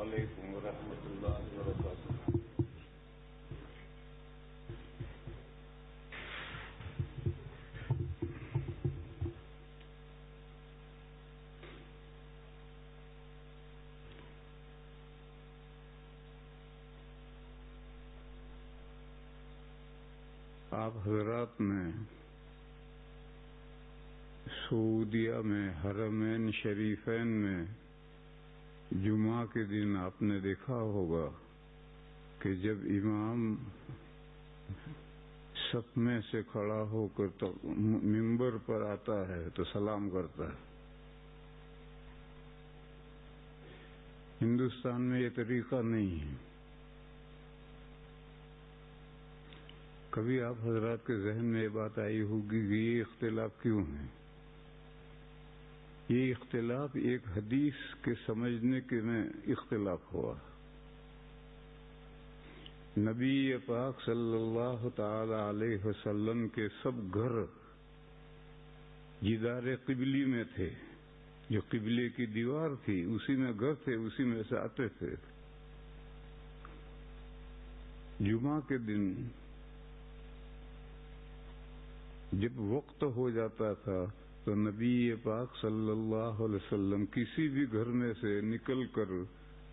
علیکم ورحمۃ اللہ وبرکاتہ۔ آپ حضرات نے سعودیہ میں حرمین شریفین میں جمعہ کے دن آپ نے دیکھا ہوگا کہ جب امام صف میں سے کھڑا ہو کر منبر پر آتا ہے تو سلام کرتا ہے۔ ہندوستان میں یہ طریقہ نہیں ہے۔ کبھی آپ حضرات کے ذہن میں یہ بات آئی ہوگی کہ یہ اختلاف کیوں ہے؟ یہ اختلاف ایک حدیث کے سمجھنے کے میں اختلاف ہوا۔ نبی پاک صلی اللہ تعالی علیہ وسلم کے سب گھر جدار قبلی میں تھے، جو قبلے کی دیوار تھی اسی میں گھر تھے، اسی میں سے آتے تھے۔ جمعہ کے دن جب وقت ہو جاتا تھا تو نبی پاک صلی اللہ علیہ وسلم کسی بھی گھر میں سے نکل کر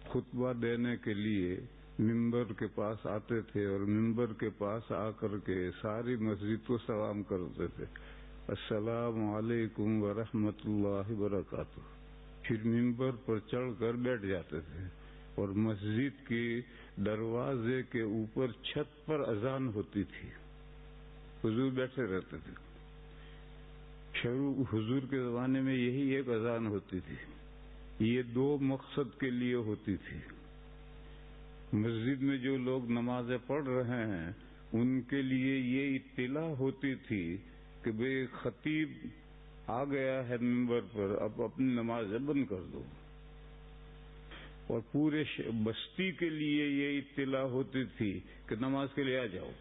خطبہ دینے کے لیے منبر کے پاس آتے تھے، اور منبر کے پاس آ کر کے ساری مسجد کو سلام کرتے تھے، السلام علیکم ورحمۃ اللہ وبرکاتہ۔ پھر منبر پر چڑھ کر بیٹھ جاتے تھے، اور مسجد کے دروازے کے اوپر چھت پر اذان ہوتی تھی، حضور بیٹھے رہتے تھے۔ شروع حضور کے زمانے میں یہی ایک اذان ہوتی تھی، یہ دو مقصد کے لیے ہوتی تھی۔ مسجد میں جو لوگ نمازیں پڑھ رہے ہیں ان کے لیے یہ اطلاع ہوتی تھی کہ بھئی خطیب آ گیا ہے منبر پر، اب اپنی نمازیں بند کر دو، اور پورے بستی کے لیے یہ اطلاع ہوتی تھی کہ نماز کے لیے آ جاؤ۔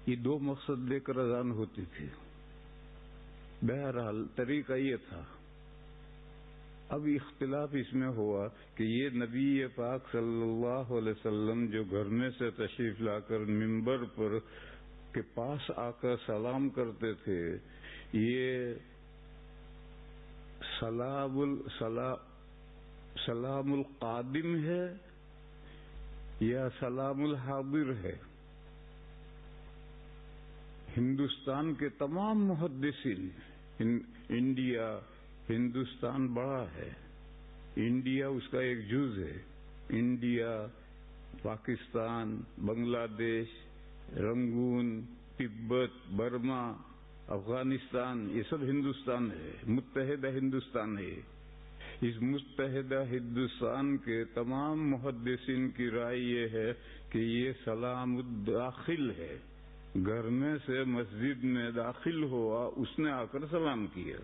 یہ دو مقصد لے کر اذان ہوتی تھی۔ بہرحال طریقہ یہ تھا۔ اب اختلاف اس میں ہوا کہ یہ نبی پاک صلی اللہ علیہ وسلم جو گھر میں سے تشریف لا کر منبر پر کے پاس آ کر سلام کرتے تھے، یہ سلام القادم ہے یا سلام الحاضر ہے؟ ہندوستان کے تمام محدثین، انڈیا، ہندوستان بڑا ہے، انڈیا اس کا ایک جز ہے، انڈیا، پاکستان، بنگلہ دیش، رنگون، تبت، برما، افغانستان، یہ سب ہندوستان ہے، متحدہ ہندوستان ہے۔ اس متحدہ ہندوستان کے تمام محدثین کی رائے یہ ہے کہ یہ سلام الداخل ہے۔ گھر میں سے مسجد میں داخل ہوا، اس نے آ کر سلام کیا۔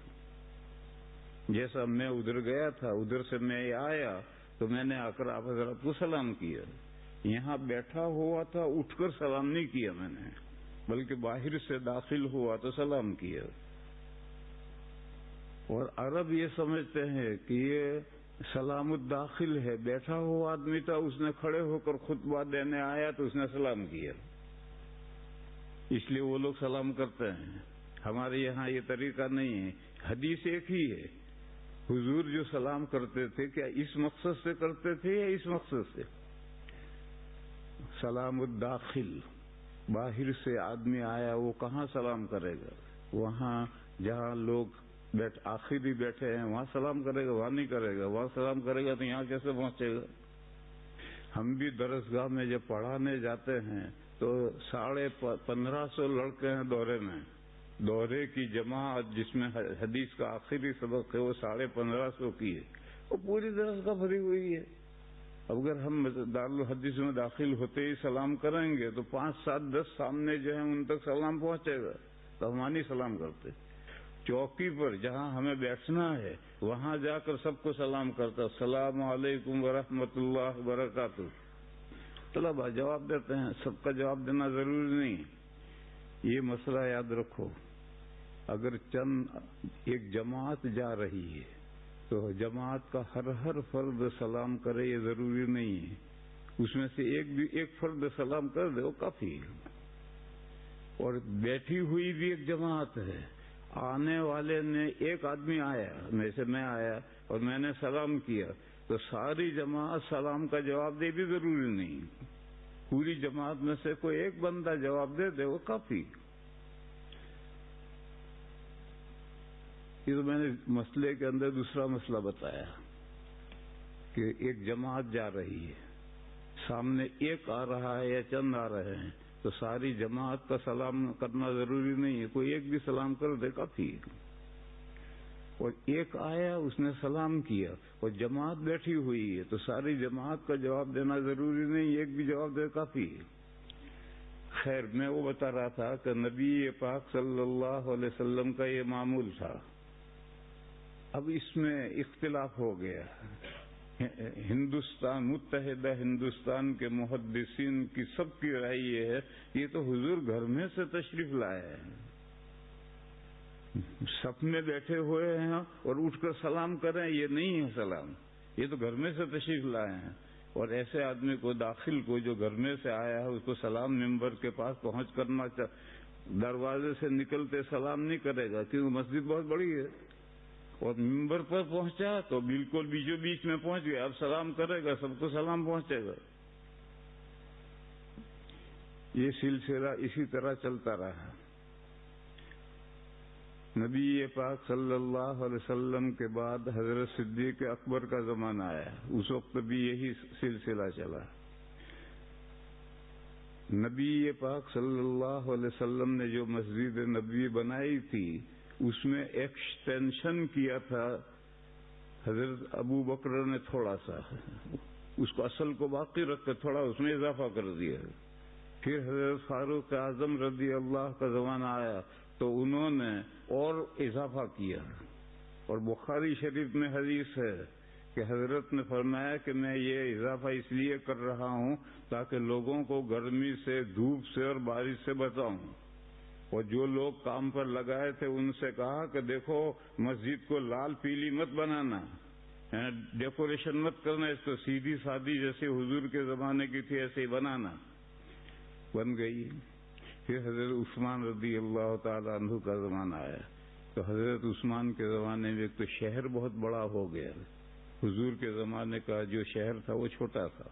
جیسا میں ادھر گیا تھا، ادھر سے میں آیا تو میں نے آ کر آپ حضرات کو سلام کیا۔ یہاں بیٹھا ہوا تھا، اٹھ کر سلام نہیں کیا میں نے، بلکہ باہر سے داخل ہوا تو سلام کیا۔ اور عرب یہ سمجھتے ہیں کہ یہ سلام الداخل ہے، بیٹھا ہوا آدمی تھا، اس نے کھڑے ہو کر خطبہ دینے آیا تو اس نے سلام کیا، اس لیے وہ لوگ سلام کرتے ہیں۔ ہمارے یہاں یہ طریقہ نہیں ہے۔ حدیث ایک ہی ہے، حضور جو سلام کرتے تھے کیا اس مقصد سے کرتے تھے یا اس مقصد سے؟ سلام الداخل، باہر سے آدمی آیا وہ کہاں سلام کرے گا؟ وہاں جہاں لوگ آخری بیٹھے ہیں وہاں سلام کرے گا، وہاں نہیں کرے گا۔ وہاں سلام کرے گا تو یہاں کیسے پہنچے گا؟ ہم بھی درسگاہ میں جب پڑھانے جاتے ہیں تو 1550 لڑکے ہیں دورے میں، دورے کی جماعت جس میں حدیث کا آخری سبق ہے وہ 1550 کی ہے، وہ پوری درسگاہ بھری ہوئی ہے۔ اب اگر ہم دارالحدیث میں داخل ہوتے ہی سلام کریں گے تو 5 7 10 سامنے جو ہیں ان تک سلام پہنچے گا، تو ہم نہیں سلام کرتے۔ چوکی پر جہاں ہمیں بیٹھنا ہے وہاں جا کر سب کو سلام کرتا، السلام علیکم ورحمۃ اللہ وبرکاتہ۔ طلبا جواب دیتے ہیں، سب کا جواب دینا ضروری نہیں۔ یہ مسئلہ یاد رکھو، اگر ایک جماعت جا رہی ہے تو جماعت کا ہر فرد سلام کرے یہ ضروری نہیں ہے، اس میں سے ایک فرد سلام کر دے وہ کافی ہے۔ اور بیٹھی ہوئی بھی ایک جماعت ہے، آنے والے نے ایک آدمی آیا، جیسے میں آیا اور میں نے سلام کیا تو ساری جماعت سلام کا جواب دے بھی ضروری نہیں، پوری جماعت میں سے کوئی ایک بندہ جواب دے دے وہ کافی۔ یہ تو میں نے مسئلے کے اندر دوسرا مسئلہ بتایا کہ ایک جماعت جا رہی ہے، سامنے ایک آ رہا ہے یا چند آ رہے ہیں تو ساری جماعت کا سلام کرنا ضروری نہیں ہے، کوئی ایک بھی سلام کر دے کافی۔ اور ایک آیا اس نے سلام کیا اور جماعت بیٹھی ہوئی ہے تو ساری جماعت کا جواب دینا ضروری نہیں، ایک بھی جواب دے کافی۔ خیر، میں وہ بتا رہا تھا کہ نبی پاک صلی اللہ علیہ وسلم کا یہ معمول تھا۔ اب اس میں اختلاف ہو گیا، متحدہ ہندوستان کے محدثین کی سب کی رائے یہ ہے یہ تو حضور گھر میں سے تشریف لائے ہیں، صف میں بیٹھے ہوئے ہیں اور اٹھ کر سلام کریں یہ نہیں ہے سلام، یہ تو گھر میں سے تشریف لائے ہیں۔ اور ایسے آدمی کو داخل کو جو گھر میں سے آیا ہے اس کو سلام ممبر کے پاس پہنچ کرنا، دروازے سے نکلتے سلام نہیں کرے گا کیونکہ مسجد بہت بڑی ہے، اور ممبر پر پہنچا تو بالکل بیچوں بیچ میں پہنچ گیا، اب سلام کرے گا سب کو سلام پہنچے گا۔ یہ سلسلہ اسی طرح چلتا رہا۔ نبی پاک صلی اللہ علیہ وسلم کے بعد حضرت صدیق اکبر کا زمانہ آیا، اس وقت بھی یہی سلسلہ چلا۔ نبی پاک صلی اللہ علیہ وسلم نے جو مسجد نبوی بنائی تھی اس میں ایکسٹینشن کیا تھا حضرت ابو بکر نے، تھوڑا سا اس کو اصل کو باقی رکھ کر تھوڑا اس میں اضافہ کر دیا۔ پھر حضرت فاروق اعظم رضی اللہ کا زمانہ آیا تو انہوں نے اور اضافہ کیا، اور بخاری شریف میں حدیث ہے کہ حضرت نے فرمایا کہ میں یہ اضافہ اس لیے کر رہا ہوں تاکہ لوگوں کو گرمی سے، دھوپ سے اور بارش سے بچاؤں۔ اور جو لوگ کام پر لگائے تھے ان سے کہا کہ دیکھو مسجد کو لال پیلی مت بنانا، ڈیکوریشن مت کرنا، اس کو سیدھی سادی جیسے حضور کے زمانے کی تھی ایسے ہی بنانا۔ بن گئی۔ پھر حضرت عثمان رضی اللہ تعالی عنہ کا زمانہ آیا تو حضرت عثمان کے زمانے میں ایک تو شہر بہت بڑا ہو گیا، حضور کے زمانے کا جو شہر تھا وہ چھوٹا تھا۔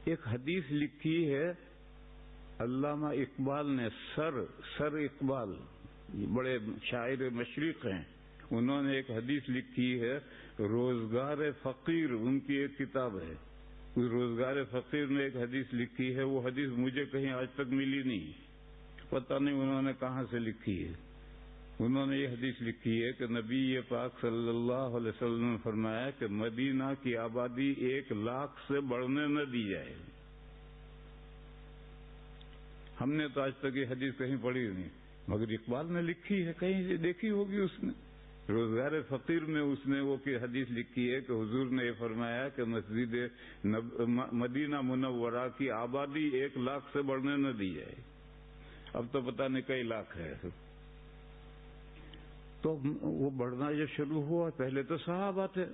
ایک حدیث لکھی ہے علامہ اقبال نے، سر اقبال بڑے شاعر مشرق ہیں، انہوں نے ایک حدیث لکھی ہے، روزگار فقیر ان کی ایک کتاب ہے، اس روزگار فقیر نے ایک حدیث لکھی ہے، وہ حدیث مجھے کہیں آج تک ملی نہیں، پتہ نہیں انہوں نے کہاں سے لکھی ہے۔ انہوں نے یہ حدیث لکھی ہے کہ نبی پاک صلی اللہ علیہ وسلم نے فرمایا کہ مدینہ کی آبادی 1,00,000 سے بڑھنے نہ دی جائے۔ ہم نے تو آج تک یہ حدیث کہیں پڑھی نہیں، مگر اقبال نے لکھی ہے، کہیں سے دیکھی ہوگی اس نے، روزگار فقیر میں اس نے وہ کی حدیث لکھی ہے کہ حضور نے یہ فرمایا کہ مسجد مدینہ منورہ کی آبادی 1,00,000 سے بڑھنے نہ دی جائے۔ اب تو پتہ نہیں کئی لاکھ ہے۔ تو وہ بڑھنا جب شروع ہوا، پہلے تو صحابہ تھے،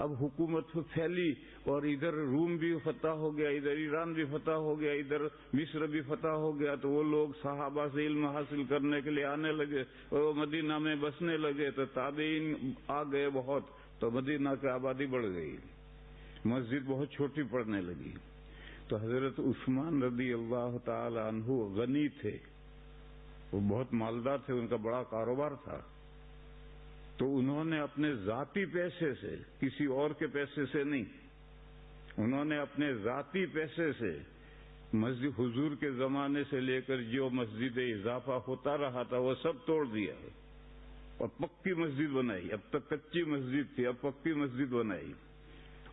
اب حکومت پھیلی اور ادھر روم بھی فتح ہو گیا، ادھر ایران بھی فتح ہو گیا، ادھر مصر بھی فتح ہو گیا، تو وہ لوگ صحابہ سے علم حاصل کرنے کے لیے آنے لگے اور وہ مدینہ میں بسنے لگے، تو تابعین آ گئے بہت، تو مدینہ کی آبادی بڑھ گئی، مسجد بہت چھوٹی پڑنے لگی۔ تو حضرت عثمان رضی اللہ تعالی عنہ غنی تھے، وہ بہت مالدار تھے، ان کا بڑا کاروبار تھا، تو انہوں نے اپنے ذاتی پیسے سے، کسی اور کے پیسے سے نہیں، انہوں نے اپنے ذاتی پیسے سے مسجد حضور کے زمانے سے لے کر جو مسجد اضافہ ہوتا رہا تھا وہ سب توڑ دیا اور پکی مسجد بنائی۔ اب تک کچی مسجد تھی، اب پکی مسجد بنائی،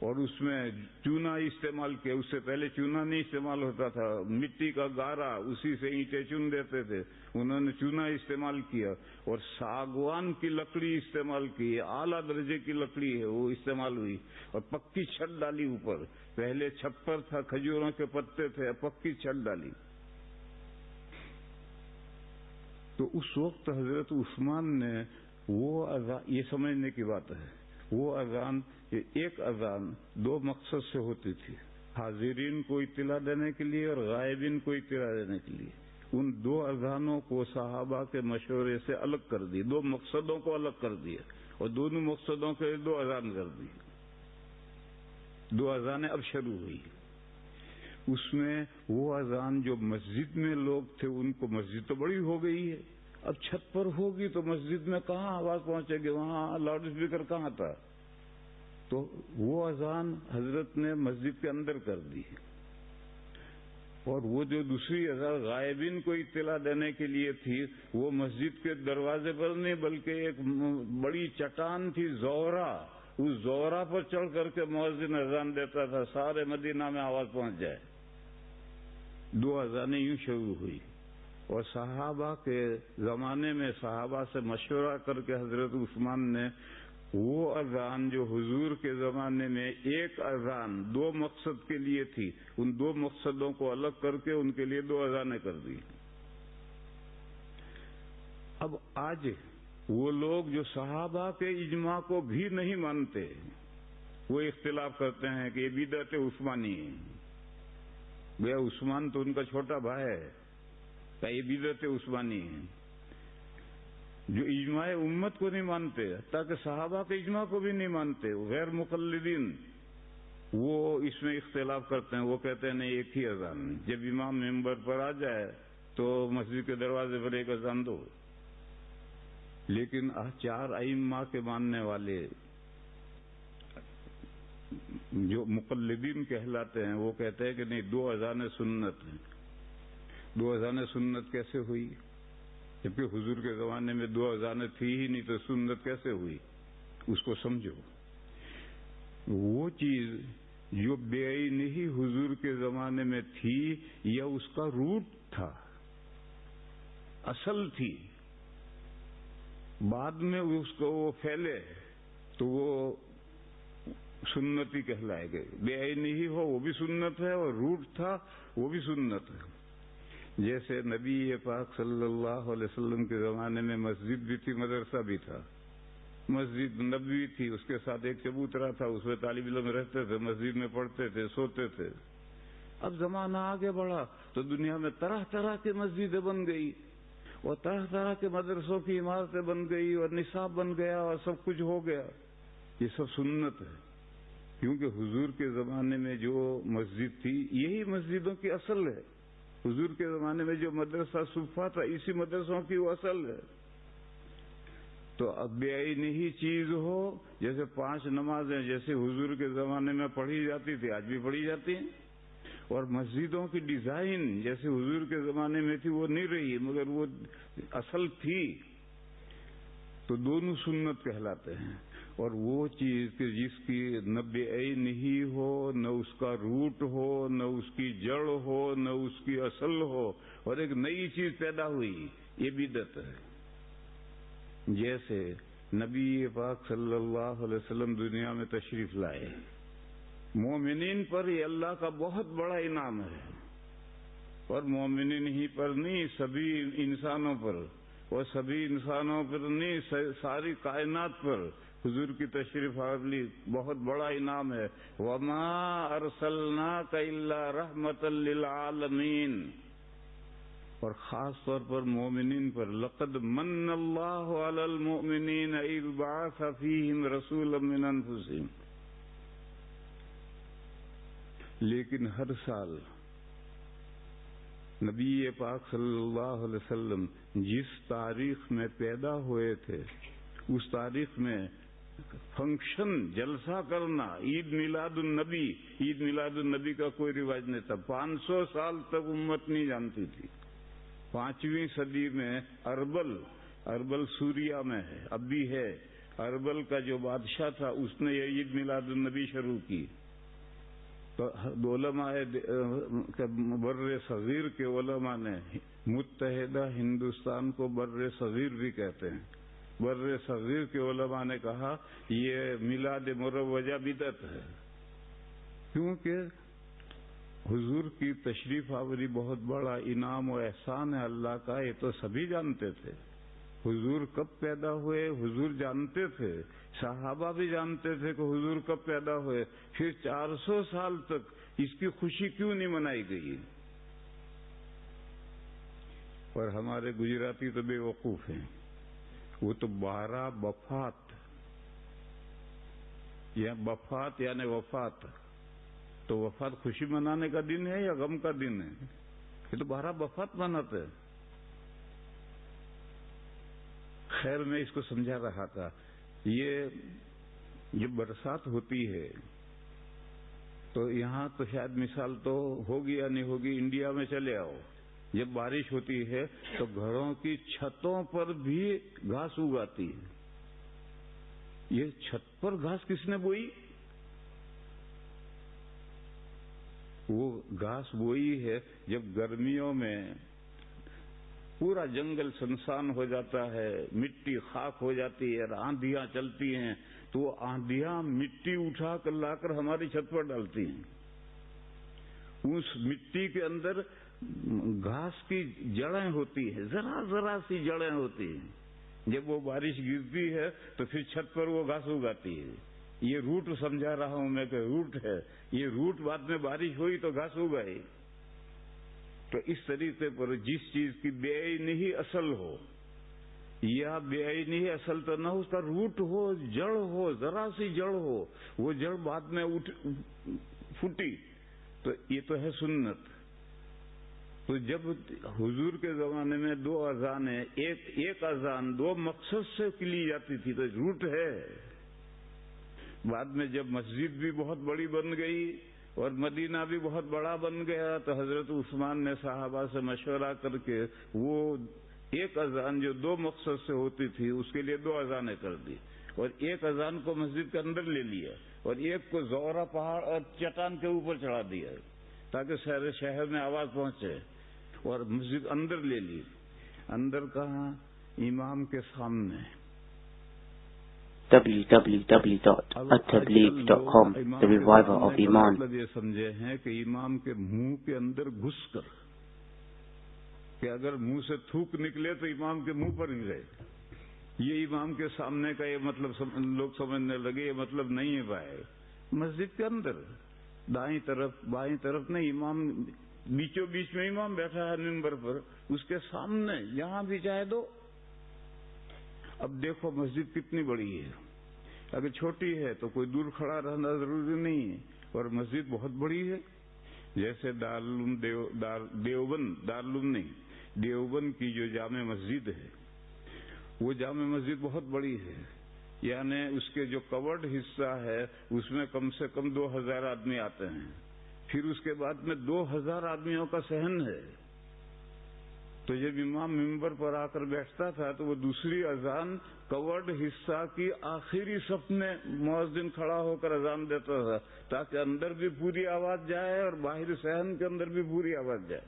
اور اس میں چونا استعمال کیا، اس سے پہلے چونا نہیں استعمال ہوتا تھا، مٹی کا گارا، اسی سے اینٹیں چن دیتے تھے، انہوں نے چونا استعمال کیا اور ساگوان کی لکڑی استعمال کی، اعلیٰ درجے کی لکڑی ہے وہ استعمال ہوئی، اور پکی چھت ڈالی اوپر، پہلے چھپر تھا، کھجوروں کے پتے تھے، پکی چھت ڈالی۔ تو اس وقت حضرت عثمان نے وہ یہ سمجھنے کی بات ہے وہ اذان، ایک اذان دو مقصد سے ہوتی تھی، حاضرین کو اطلاع دینے کے لیے اور غائبین کو اطلاع دینے کے لیے۔ ان دو اذانوں کو صحابہ کے مشورے سے الگ کر دی، دو مقصدوں کو الگ کر دیا اور دونوں مقصدوں کے دو اذان کر دی۔ دو اذانیں اب شروع ہوئی۔ اس میں وہ اذان جو مسجد میں لوگ تھے ان کو، مسجد تو بڑی ہو گئی ہے، اب چھت پر ہوگی تو مسجد میں کہاں آواز پہنچے گی، وہاں لاؤڈ اسپیکر کہاں تھا، تو وہ اذان حضرت نے مسجد کے اندر کر دی۔ اور وہ جو دوسری اذان غائبین کو اطلاع دینے کے لیے تھی، وہ مسجد کے دروازے پر نہیں بلکہ ایک بڑی چٹان تھی زورا، اس زورا پر چڑھ کر کے مؤذن اذان دیتا تھا، سارے مدینہ میں آواز پہنچ جائے۔ دو اذانیں یوں شروع ہوئی، اور صحابہ کے زمانے میں صحابہ سے مشورہ کر کے حضرت عثمان نے وہ اذان جو حضور کے زمانے میں ایک اذان دو مقصد کے لیے تھی، ان دو مقصدوں کو الگ کر کے ان کے لیے دو اذانیں کر دی۔ اب آج وہ لوگ جو صحابہ کے اجماع کو بھی نہیں مانتے، وہ اختلاف کرتے ہیں کہ یہ بدعت عثمانی ہے، گویا عثمان تو ان کا چھوٹا بھائی ہے، کہ یہ بدعت عثمانی ہے۔ جو اجماع امت کو نہیں مانتے، تاکہ صحابہ کے اجماع کو بھی نہیں مانتے، غیر مقلدین، وہ اس میں اختلاف کرتے ہیں۔ وہ کہتے ہیں نہیں، ایک ہی اذان، جب امام ممبر پر آ جائے تو مسجد کے دروازے پر ایک اذان دو۔ لیکن چار ائمہ کے ماننے والے جو مقلدین کہلاتے ہیں، وہ کہتے ہیں کہ نہیں، دو اذانیں سنت ہیں۔ دو اذانیں سنت کیسے ہوئی؟ جبکہ حضور کے زمانے میں دو اذانیں تھی ہی نہیں، تو سنت کیسے ہوئی؟ اس کو سمجھو۔ وہ چیز جو بے عینی ہی حضور کے زمانے میں تھی، یا اس کا روٹ تھا، اصل تھی، بعد میں اس کو وہ پھیلے تو وہ سنتی کہلائے گئے۔ بے عینی ہی ہو وہ بھی سنت ہے، اور روٹ تھا وہ بھی سنت ہے۔ جیسے نبی پاک صلی اللہ علیہ وسلم کے زمانے میں مسجد بھی تھی، مدرسہ بھی تھا، مسجد نبوی تھی، اس کے ساتھ ایک چبوترا تھا، اس میں طالب علم رہتے تھے، مسجد میں پڑھتے تھے، سوتے تھے۔ اب زمانہ آگے بڑھا تو دنیا میں طرح طرح کی مسجدیں بن گئی، اور طرح طرح کے مدرسوں کی عمارتیں بن گئی، اور نصاب بن گیا، اور سب کچھ ہو گیا۔ یہ سب سنت ہے، کیونکہ حضور کے زمانے میں جو مسجد تھی، یہی مسجدوں کی اصل ہے۔ حضور کے زمانے میں جو مدرسہ صفہ تھا، اسی مدرسوں کی وہ اصل ہے۔ تو اب بے عینی ہی چیز ہو، جیسے 5 نمازیں جیسے حضور کے زمانے میں پڑھی جاتی تھی، آج بھی پڑھی جاتی ہیں، اور مسجدوں کی ڈیزائن جیسے حضور کے زمانے میں تھی وہ نہیں رہی، مگر وہ اصل تھی، تو دونوں سنت کہلاتے ہیں۔ اور وہ چیز کہ جس کی نہ بے عین ہی ہو، نہ اس کا روٹ ہو، نہ اس کی جڑ ہو، نہ اس کی اصل ہو، اور ایک نئی چیز پیدا ہوئی، یہ بدعت ہے۔ جیسے نبی پاک صلی اللہ علیہ وسلم دنیا میں تشریف لائے، مومنین پر یہ اللہ کا بہت بڑا انعام ہے، اور مومنین ہی پر نہیں، سبھی انسانوں پر، اور سبھی انسانوں پر نہیں، ساری کائنات پر حضور کی تشریف آوری بہت بڑا انعام ہے۔ وَمَا أَرْسَلْنَاكَ إِلَّا رَحْمَةً لِّلْعَالَمِينَ، اور خاص طور پر مومنین پر، لَقَدْ مَنَّ اللَّهُ عَلَى الْمُؤْمِنِينَ إِذْ بَعَثَ فِيهِمْ رَسُولًا مِّنْ أَنفُسِهِمْ۔ لیکن ہر سال نبی پاک صلی اللہ علیہ وسلم جس تاریخ میں پیدا ہوئے تھے، اس تاریخ میں فنکشن، جلسہ کرنا، عید میلاد النبی، عید میلاد النبی کا کوئی رواج نہیں تھا۔ 500 سال تک امت نہیں جانتی تھی۔ 5ویں صدی میں اربل سوریا میں ہے، اب بھی ہے، اربل کا جو بادشاہ تھا اس نے یہ عید میلاد النبی شروع کی۔ تو علماء بر صغیر کے علماء نے متحدہ ہندوستان کو بر صغیر بھی کہتے ہیں، بر صغیر کے علماء نے کہا یہ میلاد مروجہ بدعت ہے، کیونکہ حضور کی تشریف آوری بہت بڑا انعام و احسان ہے اللہ کا، یہ تو سبھی جانتے تھے، حضور کب پیدا ہوئے حضور جانتے تھے، صحابہ بھی جانتے تھے کہ حضور کب پیدا ہوئے، پھر 400 سال تک اس کی خوشی کیوں نہیں منائی گئی؟ اور ہمارے گجراتی تو بے وقوف ہیں، وہ تو 12 بفات یا بفات یعنی وفات، تو وفات خوشی منانے کا دن ہے یا غم کا دن ہے؟ یہ تو 12 بفات مناتے ہیں۔ خیر میں اس کو سمجھا رہا تھا، یہ جب برسات ہوتی ہے تو یہاں تو شاید مثال تو ہوگی یا نہیں ہوگی، انڈیا میں چلے آؤ، جب بارش ہوتی ہے تو گھروں کی چھتوں پر بھی گھاس اگاتی ہے۔ یہ چھت پر گھاس کس نے بوئی؟ وہ گھاس بوئی ہے جب گرمیوں میں پورا جنگل سنسان ہو جاتا ہے، مٹی خاک ہو جاتی ہے اور آندھیاں چلتی ہیں، تو وہ آندھیاں مٹی اٹھا کر لا کر ہماری چھت پر ڈالتی ہیں۔ اس مٹی کے اندر گھاس کی جڑیں ہوتی ہیں، ذرا ذرا سی جڑیں ہوتی ہیں، جب وہ بارش گرتی ہے تو پھر چھت پر وہ گھاس اگاتی ہے۔ یہ روٹ سمجھا رہا ہوں میں کہ روٹ ہے، یہ روٹ بعد میں بارش ہوئی تو گھاس اگائی۔ تو اس طریقے پر جس چیز کی بے عینی اصل ہو یا بے عینی اصل تو نہ، اس کا روٹ ہو، جڑ ہو، ذرا سی جڑ ہو، وہ جڑ بعد میں پھوٹی، تو یہ تو ہے سنت۔ تو جب حضور کے زمانے میں 2 اذانیں، ایک اذان 2 مقصد سے لی جاتی تھی، تو روٹ ہے۔ بعد میں جب مسجد بھی بہت بڑی بن گئی اور مدینہ بھی بہت بڑا بن گیا، تو حضرت عثمان نے صحابہ سے مشورہ کر کے وہ ایک اذان جو 2 مقصد سے ہوتی تھی اس کے لیے 2 اذانیں کر دی، اور ایک اذان کو مسجد کے اندر لے لیا اور ایک کو زورا پہاڑ اور چٹان کے اوپر چڑھا دیا تاکہ سارے شہر میں آواز پہنچے، اور مسجد اندر لے لی۔ اندر کہاں؟ امام کے سامنے۔ www.attableek.com The Reviver of Iman۔ مطلب یہ سمجھے ہیں کہ امام کے منہ کے اندر گھس کر، کہ اگر منہ سے تھوک نکلے تو امام کے منہ پر ہی رہے۔ یہ امام کے سامنے کا یہ مطلب لوگ سمجھنے لگے، یہ مطلب نہیں ہے بھائی۔ مسجد کے اندر دائیں طرف بائیں طرف نہیں، امام بیچوں بیچ میں امام بیٹھا ہے منبر پر، اس کے سامنے جہاں بھی چاہے دو۔ اب دیکھو مسجد کتنی بڑی ہے، اگر چھوٹی ہے تو کوئی دور کھڑا رہنا ضروری نہیں ہے، اور مسجد بہت بڑی ہے۔ جیسے دیوبند کی جو جامع مسجد ہے، وہ جامع مسجد بہت بڑی ہے، یعنی اس کے جو کورڈ حصہ ہے اس میں کم سے کم 2000 آدمی آتے ہیں، پھر اس کے بعد میں 2000 آدمیوں کا صحن ہے۔ تو جب امام ممبر پر آ کر بیٹھتا تھا تو وہ دوسری اذان کورڈ حصہ کی آخری صف میں مؤذن کھڑا ہو کر اذان دیتا تھا، تاکہ اندر بھی پوری آواز جائے اور باہر صحن کے اندر بھی پوری آواز جائے۔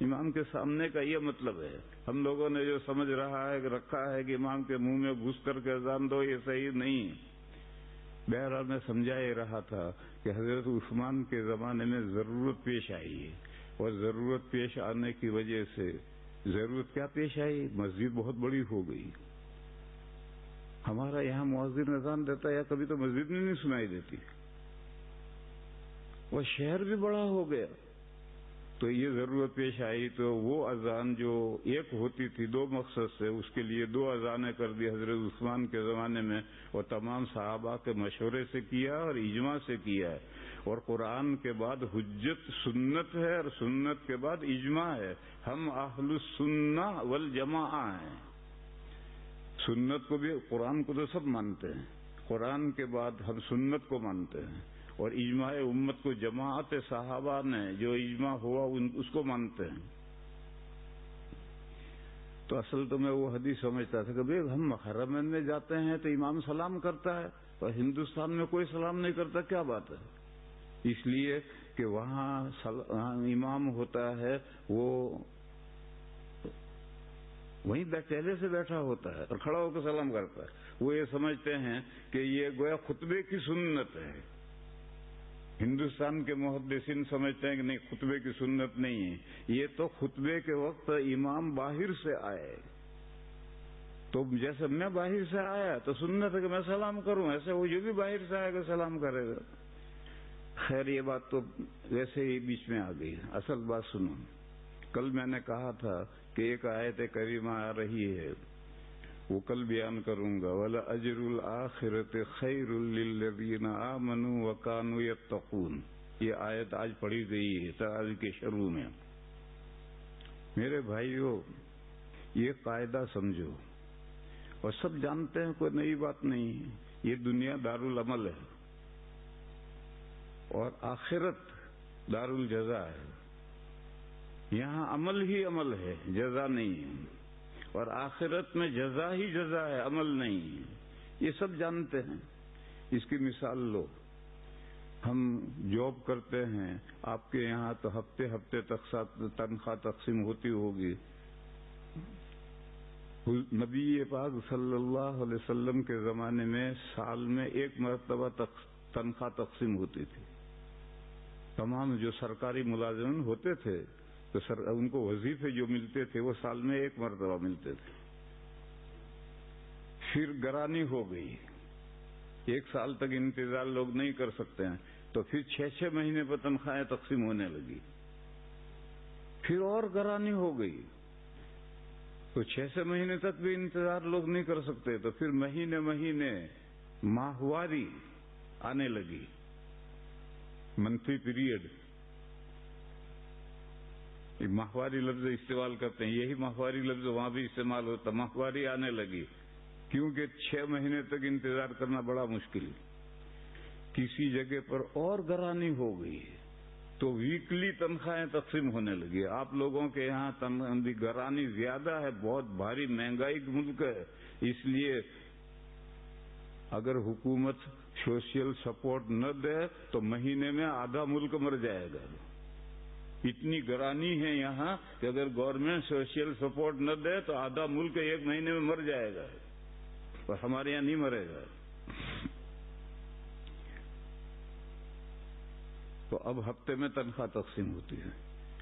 امام کے سامنے کا یہ مطلب ہے۔ ہم لوگوں نے جو سمجھ رکھا ہے کہ امام کے منہ میں گھس کر کے اذان دو، یہ صحیح نہیں۔ بہرحال میں سمجھا ہی رہا تھا کہ حضرت عثمان کے زمانے میں ضرورت پیش آئی ہے، اور ضرورت پیش آنے کی وجہ سے ضرورت کیا پیش آئی؟ مسجد بہت بڑی ہو گئی۔ ہمارا یہاں مؤذن اذان دیتا ہے یا کبھی تو مسجد میں نہیں سنائی دیتی، وہ شہر بھی بڑا ہو گیا، تو یہ ضرورت پیش آئی، تو وہ اذان جو ایک ہوتی تھی 2 مقصد سے، اس کے لیے 2 اذانیں کر دی حضرت عثمان کے زمانے میں، اور تمام صحابہ کے مشورے سے کیا اور اجماع سے کیا ہے۔ اور قرآن کے بعد حجت سنت ہے، اور سنت کے بعد اجماع ہے۔ ہم اہل السنہ والجماعہ ہیں۔ سنت کو بھی، قرآن کو تو سب مانتے ہیں، قرآن کے بعد ہم سنت کو مانتے ہیں، اور اجماع امت کو جماعت صحابہ نے جو اجماع ہوا اس کو مانتے ہیں۔ تو اصل تو میں وہ حدیث سمجھتا تھا کہ ہم حرمین میں جاتے ہیں تو امام سلام کرتا ہے، اور ہندوستان میں کوئی سلام نہیں کرتا، کیا بات ہے؟ اس لیے کہ وہاں امام ہوتا ہے، وہ وہیں پہلے سے بیٹھا ہوتا ہے اور کھڑا ہو کے سلام کرتا ہے۔ وہ یہ سمجھتے ہیں کہ یہ گویا خطبے کی سنت ہے۔ ہندوستان کے محدثین سمجھتے ہیں کہ نہیں، خطبے کی سنت نہیں ہے، یہ تو خطبے کے وقت امام باہر سے آئے تو جیسے میں باہر سے آیا تو سننا تھا کہ میں سلام کروں، ایسے وہ جو بھی باہر سے آئے گا سلام کرے گا. خیر یہ بات تو ویسے ہی بیچ میں آ گئی. اصل بات سنو، کل میں نے کہا تھا کہ ایک آیت کریمہ آ رہی ہے، وہ کل بیان کروں گا. وَلَأَجْرُ الْآخِرَةِ خَيْرٌ لِّلَّذِينَ آمَنُوا وَكَانُوا يَتَّقُونَ. یہ آیت آج پڑھی گئی ہے تراویح کے شروع میں. میرے بھائیو، یہ قاعدہ سمجھو، اور سب جانتے ہیں، کوئی نئی بات نہیں. یہ دنیا دارالعمل ہے اور آخرت دارالجزا ہے. یہاں عمل ہی عمل ہے، جزا نہیں ہے. اور آخرت میں جزا ہی جزا ہے، عمل نہیں. یہ سب جانتے ہیں. اس کی مثال لو، ہم جاب کرتے ہیں، آپ کے یہاں تو ہفتے ہفتے تنخواہ تقسیم ہوتی ہوگی. نبی پاک صلی اللہ علیہ وسلم کے زمانے میں سال میں ایک مرتبہ تنخواہ تقسیم ہوتی تھی. تمام جو سرکاری ملازمین ہوتے تھے تو ان کو وظیفے جو ملتے تھے وہ سال میں ایک مرتبہ ملتے تھے. پھر گرانی ہو گئی، ایک سال تک انتظار لوگ نہیں کر سکتے ہیں، تو پھر 6 مہینے پر تنخواہیں تقسیم ہونے لگی. پھر اور گرانی ہو گئی تو 6 مہینے تک بھی انتظار لوگ نہیں کر سکتے، تو پھر مہینے مہینے ماہواری آنے لگی، منتھلی پیریڈ. ماہواری لفظ استعمال کرتے ہیں، یہی ماہواری لفظ وہاں بھی استعمال ہوتا. ماہواری آنے لگی کیونکہ 6 مہینے تک انتظار کرنا بڑا مشکل. کسی جگہ پر اور گرانی ہو گئی تو ویکلی تنخواہیں تقسیم ہونے لگی. آپ لوگوں کے یہاں گرانی زیادہ ہے، بہت بھاری مہنگائی کا ملک ہے، اس لیے اگر حکومت سوشل سپورٹ نہ دے تو مہینے میں آدھا ملک مر جائے گا. اتنی گرانی ہے یہاں کہ اگر گورنمنٹ سوشل سپورٹ نہ دے تو آدھا ملک 1 مہینے میں مر جائے گا، اور ہمارے یہاں نہیں مرے گا. تو اب ہفتے میں تنخواہ تقسیم ہوتی ہے.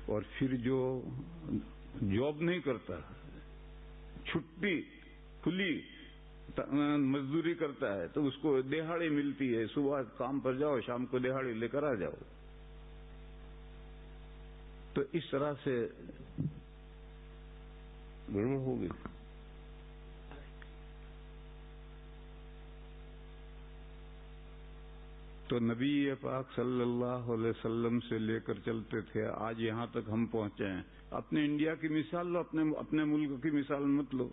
اور پھر جو جاب نہیں کرتا، چھٹی کھلی مزدوری کرتا ہے، تو اس کو دہاڑی ملتی ہے. صبح کام پر جاؤ، شام کو دہاڑی لے کر آ جاؤ. تو اس طرح سے گڑبڑ ہو گئی. تو نبی پاک صلی اللہ علیہ وسلم سے لے کر چلتے تھے، آج یہاں تک ہم پہنچے ہیں. اپنے انڈیا کی مثال لو، اپنے ملک کی مثال مت لو.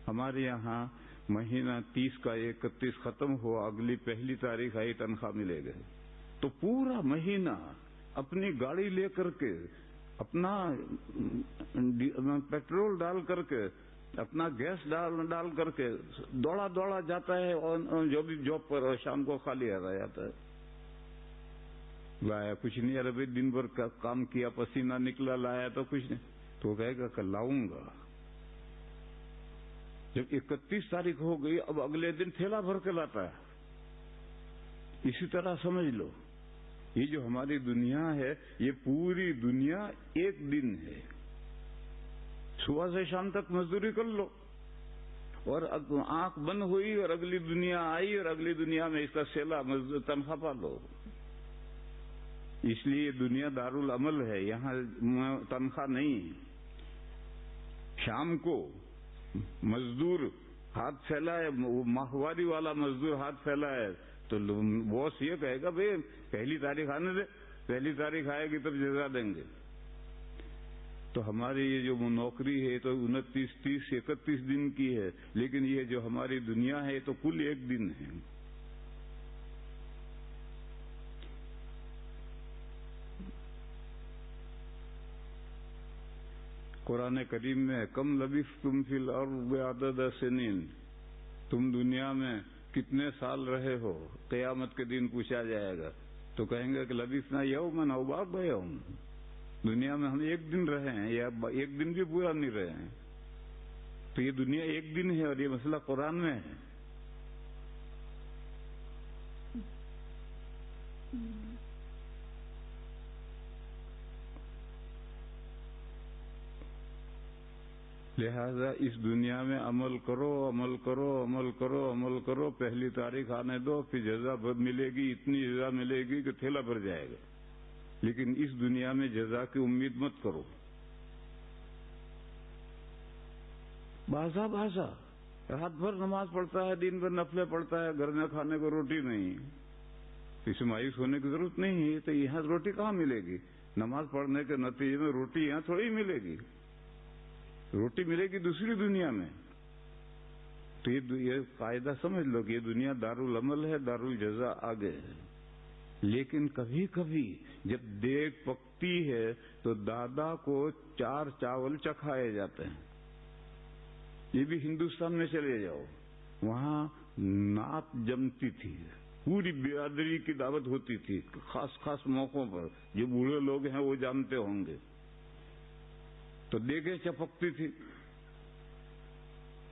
ہمارے یہاں مہینہ 30 کا 31 ختم ہوا، اگلی 1 تاریخ آئی، تنخواہ ملے گئے. تو پورا مہینہ اپنی گاڑی لے کر کے، اپنا پیٹرول ڈال کر کے، اپنا گیس ڈال کر کے دوڑا جاتا ہے، اور جو بھی جاب پر، اور شام کو خالی آ جاتا ہے. لایا کچھ نہیں، ارے بھائی دن بھر کام کیا، پسینہ نکلا، لایا تو کچھ نہیں. تو کہے گا کہ لاؤں گا. جب 31 تاریخ ہو گئی، اب اگلے دن تھیلا بھر کے لاتا ہے. اسی طرح سمجھ لو، یہ جو ہماری دنیا ہے، یہ پوری دنیا ایک دن ہے. صبح سے شام تک مزدوری کر لو، اور آنکھ بند ہوئی اور اگلی دنیا آئی، اور اگلی دنیا میں اس کا سیلا تنخواہ پا لو. اس لیے دنیا دارالعمل ہے، یہاں تنخواہ نہیں. شام کو مزدور ہاتھ پھیلائے، ماہواری والا مزدور ہاتھ پھیلائے، تو باس یہ کہے گا بھائی 1 تاریخ آنے دے، 1 تاریخ آئے گی تب جزا دیں گے. تو ہماری یہ جو نوکری ہے تو 29, 30, 31 دن کی ہے، لیکن یہ جو ہماری دنیا ہے تو کل 1 دن ہے. قرآن کریم میں کم لبثتم فی الارض عدد سنین، تم دنیا میں کتنے سال رہے ہو، قیامت کے دن پوچھا جائے گا. تو کہیں گے کہ لبثنا یوما او بعض یوم، دنیا میں ہم 1 دن رہے ہیں یا 1 دن بھی پورا نہیں رہے ہیں. تو یہ دنیا 1 دن ہے، اور یہ مسئلہ قرآن میں ہے. لہذا اس دنیا میں عمل کرو، عمل کرو، عمل کرو، عمل کرو، پہلی تاریخ آنے دو، پھر جزا ملے گی، اتنی جزا ملے گی کہ تھیلا بھر جائے گا، لیکن اس دنیا میں جزا کی امید مت کرو۔ بازا بازا رات بھر نماز پڑھتا ہے، دن بھر نفلیں پڑھتا ہے، گھر میں کھانے کو روٹی نہیں، اس مایوس ہونے کی ضرورت نہیں ہے۔ تو یہاں روٹی کہاں ملے گی؟ نماز پڑھنے کے نتیجے میں روٹی یہاں تھوڑی ملے گی، روٹی ملے گی دوسری دنیا میں۔ تو یہ قاعدہ سمجھ لو کہ یہ دنیا دارالعمل ہے، دارالجزا آگے ہے۔ لیکن کبھی کبھی جب دیگ پکتی ہے تو دادا کو 4 چاول چکھائے جاتے ہیں۔ یہ بھی ہندوستان میں چلے جاؤ، وہاں نعت جمتی تھی، پوری برادری کی دعوت ہوتی تھی، خاص خاص موقعوں پر، جو بوڑھے لوگ ہیں وہ جانتے ہوں گے۔ تو دیگیں چپکتی تھی،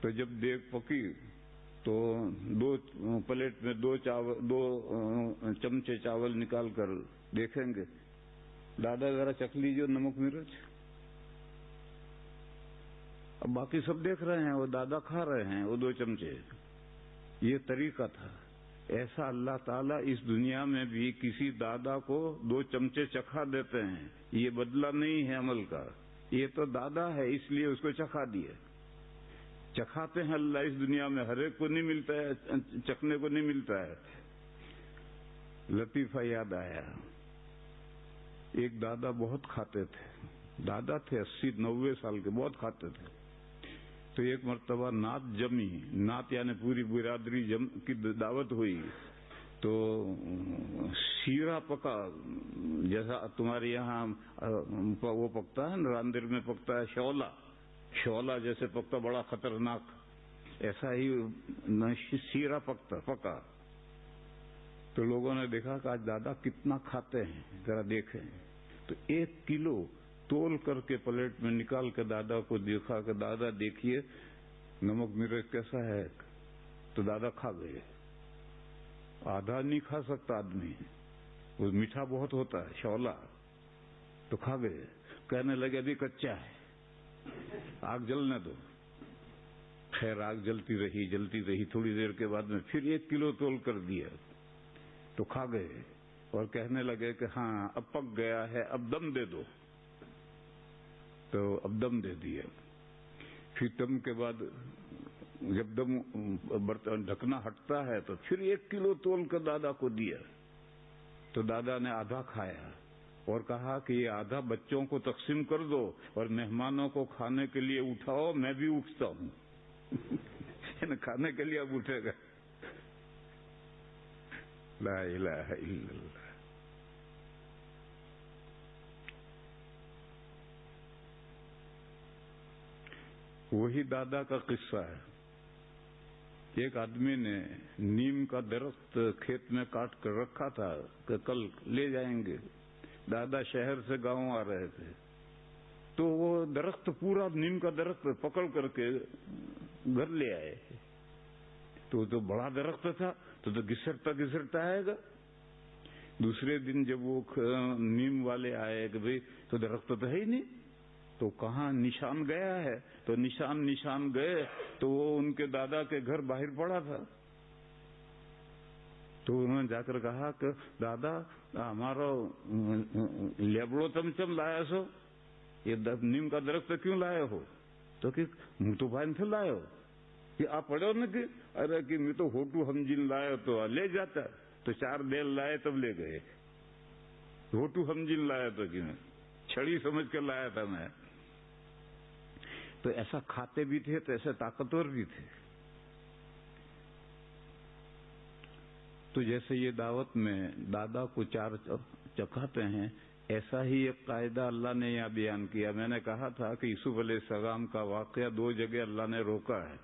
تو جب دیگ پکی تو 2 پلیٹ میں 2 چمچے چاول نکال کر دیکھیں گے، دادا ذرا چکھ لیجیے نمک مرچ۔ اب باقی سب دیکھ رہے ہیں، وہ دادا کھا رہے ہیں وہ 2 چمچے۔ یہ طریقہ تھا۔ ایسا اللہ تعالیٰ اس دنیا میں بھی کسی دادا کو 2 چمچے چکھا دیتے ہیں۔ یہ بدلہ نہیں ہے عمل کا، یہ تو دادا ہے اس لیے اس کو چکھا دیا۔ چکھاتے ہیں اللہ اس دنیا میں، ہر ایک کو نہیں ملتا ہے، چکھنے کو نہیں ملتا ہے۔ لطیفہ یاد آیا، ایک دادا بہت کھاتے تھے، دادا تھے 80-90 سال کے، بہت کھاتے تھے۔ تو ایک مرتبہ نعت جمی، نعت یعنی پوری برادری کی دعوت ہوئی، تو شیرہ پکا، جیسا تمہارے یہاں وہ پکتا ہے نا، راندر میں پکتا ہے شعلہ جیسے پکتا، بڑا خطرناک، ایسا ہی شیرہ پکا۔ تو لوگوں نے دیکھا کہ آج دادا کتنا کھاتے ہیں، ذرا دیکھیں۔ تو 1 کلو تول کر کے پلیٹ میں نکال کے دادا کو دیکھا کہ دادا دیکھیے نمک مرچ کیسا ہے۔ تو دادا کھا گئے، آدھا نہیں کھا سکتا آدمی، وہ میٹھا بہت ہوتا ہے شعلہ، تو کھا گئے۔ کہنے لگے ابھی کچا ہے، آگ جلنے دو۔ خیر آگ جلتی رہی، تھوڑی دیر کے بعد میں پھر 1 کلو تول کر دیا، تو کھا گئے اور کہنے لگے کہ ہاں اب پک گیا ہے، اب دم دے دو۔ تو اب دم دے دیا۔ پھر دم کے بعد جب برتن ڈھکنا ہٹتا ہے تو پھر 1 کلو تول کر دادا کو دیا۔ تو دادا نے آدھا کھایا اور کہا کہ یہ آدھا بچوں کو تقسیم کر دو اور مہمانوں کو کھانے کے لیے اٹھاؤ، میں بھی اٹھتا ہوں۔ کھانے کے لیے اب اٹھے گا۔ لا الہ الا اللہ۔ وہی دادا کا قصہ ہے۔ ایک آدمی نے نیم کا درخت کھیت میں کاٹ کر رکھا تھا کہ کل لے جائیں گے۔ دادا شہر سے گاؤں آ رہے تھے، تو وہ درخت پورا نیم کا درخت پکڑ کر کے گھر لے آئے۔ تو بڑا درخت تھا، تو گھسرتا آئے گا۔ دوسرے دن جب وہ نیم والے آئے کہ بھئی تو درخت تو ہے ہی نہیں، تو کہاں نشان گیا ہے؟ تو نشان گئے تو وہ ان کے دادا کے گھر باہر پڑا تھا۔ تو انہوں نے جا کر کہا کہ دادا ہمارا لیبڑو چمچم لایا سو، یہ نیم کا درخت کیوں لائے ہو؟ تو کہ منہ تو بھائی سے لائے ہو کہ آپ پڑھے ہو نا کہ ارے کہ میں تو ہوٹو ہم جن لائے تو لے جاتا، تو 4 بیل لائے تب لے گئے۔ ہوٹو ہم جن لایا تو کہ میں چھڑی سمجھ کر لایا تھا میں۔ تو ایسا کھاتے بھی تھے تو ایسے طاقتور بھی تھے۔ تو جیسے یہ دعوت میں دادا کو 4 چکھاتے ہیں، ایسا ہی ایک قاعدہ اللہ نے یہاں بیان کیا۔ میں نے کہا تھا کہ یوسف علیہ السلام کا واقعہ 2 جگہ اللہ نے روکا ہے